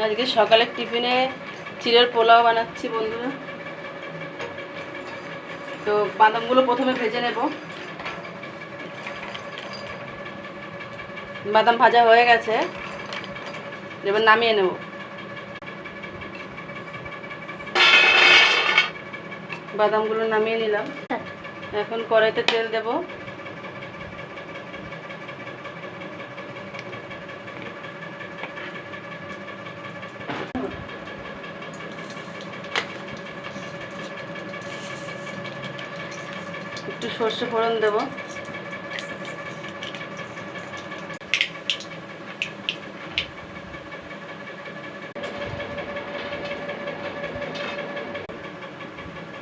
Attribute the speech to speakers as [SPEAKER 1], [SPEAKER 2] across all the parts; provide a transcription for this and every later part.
[SPEAKER 1] আজকে সকালের টিফিনে চিড়ের পোলাও বানাচ্ছি বন্ধুরা। তো বাদামগুলো প্রথমে ভেজে নেব। বাদাম ভাজা হয়ে গেছে, এবার নামিয়ে নেব। বাদামগুলো নামিয়ে নিলাম। এখন কড়াইতে তেল দেব। একটু সর্ষে ফোড়ন দেব।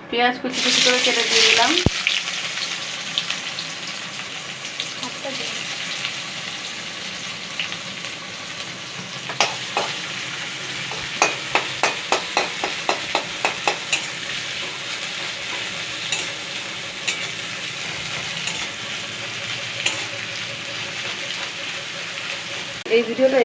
[SPEAKER 1] পেঁয়াজ কুচি কুচি করে কেটে দিয়ে দিলাম। এই ভিডিওটা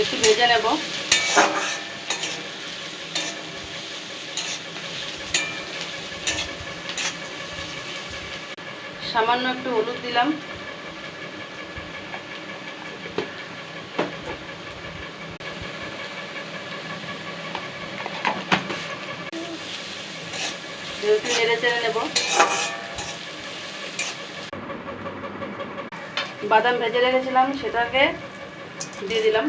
[SPEAKER 1] একটু ভেজে নেব। সামান্য একটু হলুদ দিলাম। একটু নেড়ে চেড়ে নেব। বাদাম ভেজে রেখেছিলাম, সেটাকে দিয়ে দিলাম।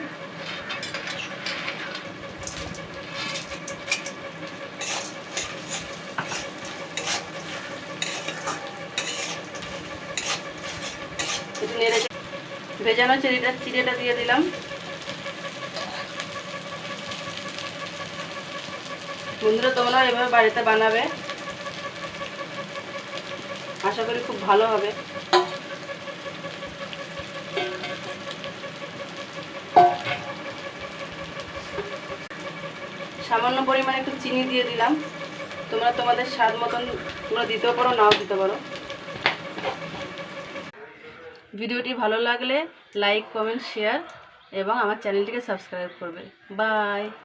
[SPEAKER 1] একটু নেড়ে ভেজানো চিড়েটা দিয়ে দিলাম। বন্ধুরা, তোমরাও এভাবে বাড়িতে বানাবে, আশা করি খুব ভালো হবে। সামান্য পরিমাণে একটু চিনি দিয়ে দিলাম। তোমরা তোমাদের স্বাদ মতন তোমরা দিতেও পারো, নাও দিতে পারো। ভিডিওটি ভালো লাগলে লাইক, কমেন্ট, শেয়ার এবং আমার চ্যানেলটিকে সাবস্ক্রাইব করবে। বাই।